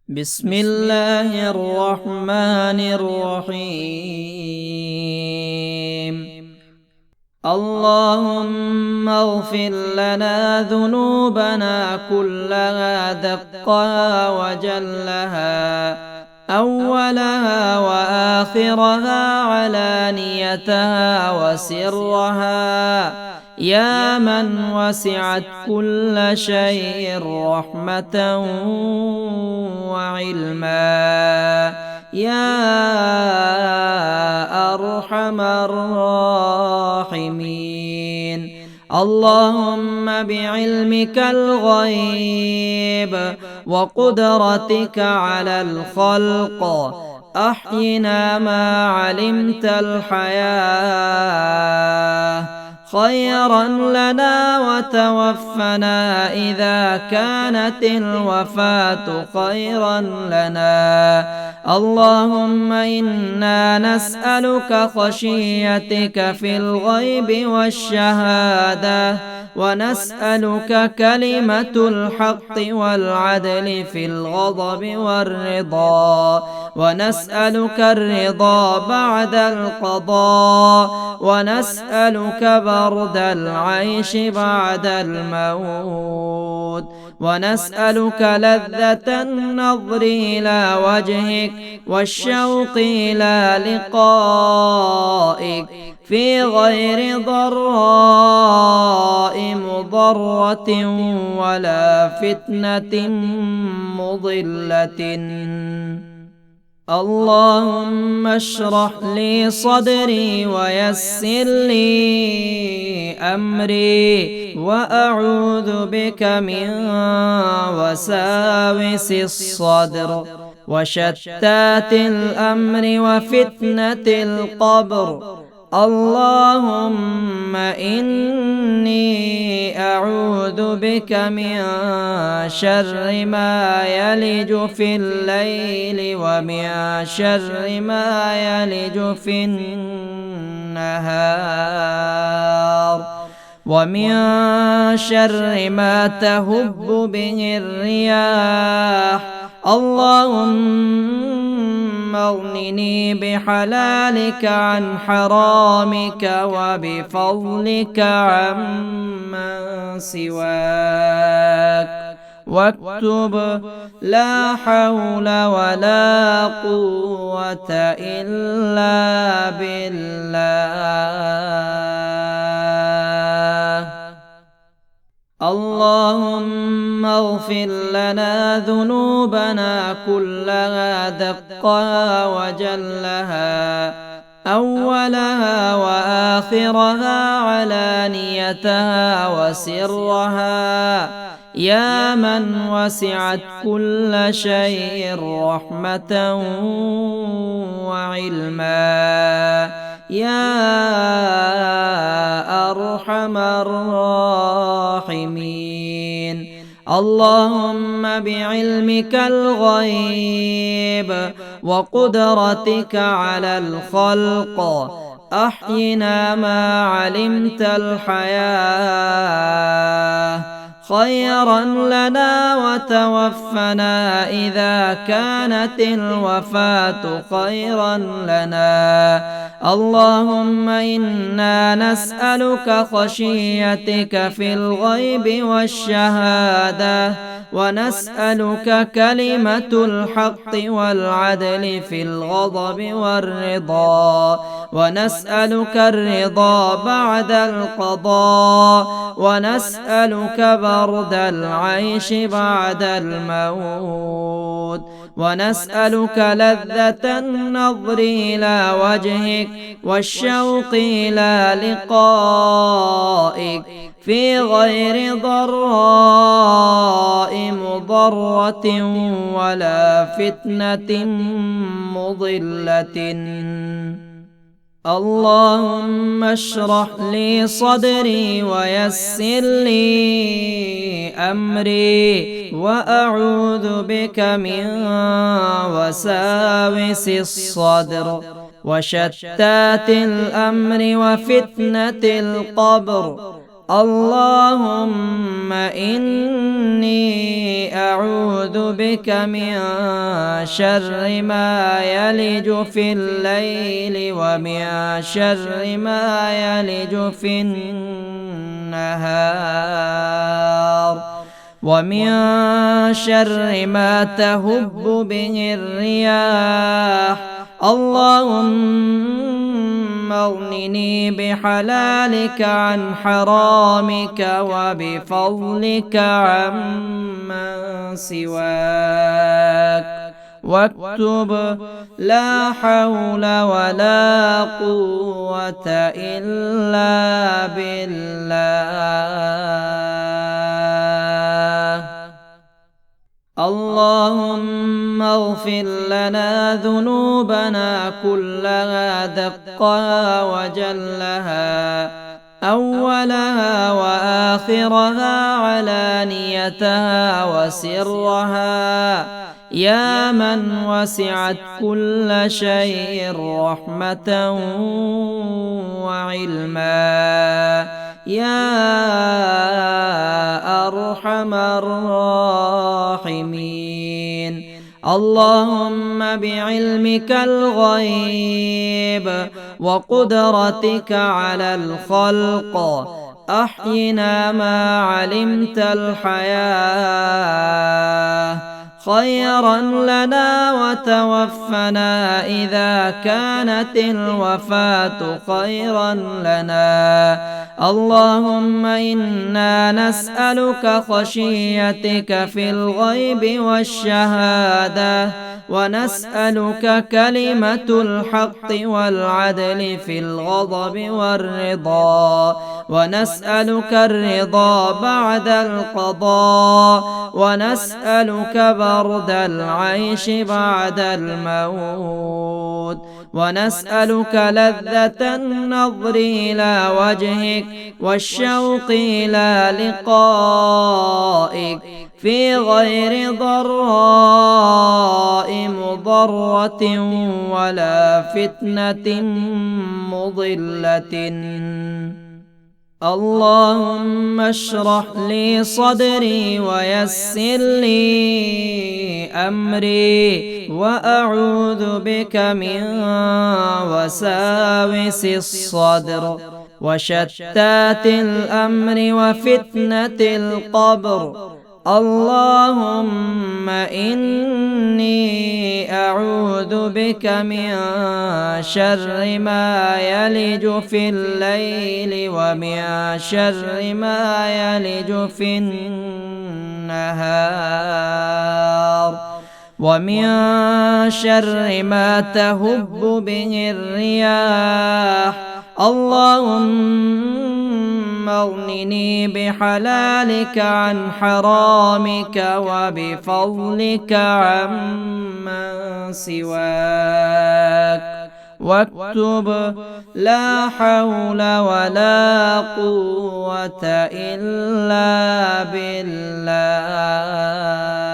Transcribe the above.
بسم الله الرحمن الرحيم. اللهم اغفر لنا ذنوبنا كلها دقها وجلها، أولها وآخرها، علانيتها وسرها، يا من وسعت كل شيء رحمة وعلما، يا أرحم الراحمين. اللهم بعلمك الغيب وقدرتك على الخلق أحينا ما علمت الحياة خيرا لنا، وتوفنا إذا كانت الوفاة خيرا لنا. اللهم إنا نسألك خشيتك في الغيب والشهادة، ونسألك كلمة الحق والعدل في الغضب والرضا، ونسألك الرضا بعد القضاء، ونسألك برد العيش بعد الموت، ونسألك لذة النظر إلى وجهك والشوق إلى لقائك في غير ضراء مضرة ولا فتنة مضلة. اللهم اشرح لي صدري ويسر لي أمري، وأعوذ بك من وساوس الصدر وشتات الأمر وفتنة القبر. اللهم إني أعوذ بك من شر ما يلج في الليل، ومن شر ما يلج في النهار، ومن شر ما تهب به الرياح. اللهم اغنني بحلالك عن حرامك، وبفضلك عمن سواك، واكتب لا حول ولا قوة إلا بالله. اللهم اغفر لنا ذنوبنا كلها دقها وجلها، أولها وآخرها، علانيتها وسرها، يا من وسعت كل شيء رحمة وعلما، يا أرحم الراحمين. اللهم بعلمك الغيب وقدرتك على الخلق أحينا ما علمت الحياة خيرا لنا، وتوفنا إذا كانت الوفاة خيرا لنا. اللهم إنا نسألك خشيتك في الغيب والشهادة، ونسألك كلمة الحق والعدل في الغضب والرضا، ونسألك الرضا بعد القضاء، ونسألك برد العيش بعد الموت، ونسألك لذة النظر إلى وجهك والشوق إلى لقائك في غير ضراء مضرة ولا فتنة مضلة. اللهم اشرح لي صدري ويسر لي أمري، وأعوذ بك من وساوس الصدر وشتات الأمر وفتنة القبر. اللهم إني أعوذ بك من شر ما يلج في الليل ومن شر ما يلج في النهار ومن شر ما تهب به الرياح. اللهم اغنني بحلالك عن حرامك وبفضلك عمن سواك. واكتب لا حول ولا قوة إلا بالله. اللهم اغفر لنا ذنوبنا كلها دقها وجلها، أولها وآخرها، علانيتها وسرها، يا من وسعت كل شيء رحمة وعلما، يا أرحم الراحمين. اللهم بعلمك الغيب وقدرتك على الخلق أحينا ما علمت الحياة خيرا لنا، وتوفنا إذا كانت الوفاة خيرا لنا. اللهم إنا نسألك خشيتك في الغيب والشهادة، ونسألك كلمة الحق والعدل في الغضب والرضا، ونسألك الرضا بعد القضاء، ونسألك برد العيش بعد الموت، ونسألك لذة النظر إلى وجهك والشوق إلى لقائك في غير ضراء مضرة ولا فتنة مضلة. اللهم اشرح لي صدري ويسر لي أمري، وأعوذ بك من وساوس الصدر وشتات الأمر وفتنة القبر. اللهم إني أعوذ بك من شر ما يلج في الليل ومن شر ما يلج في النهار ومن شر ما تهب به الرياح. اللهم اغنني بحلالك عن حرامك وبفضلك عمن سواك. واكتب لا حول ولا قوة إلا بالله.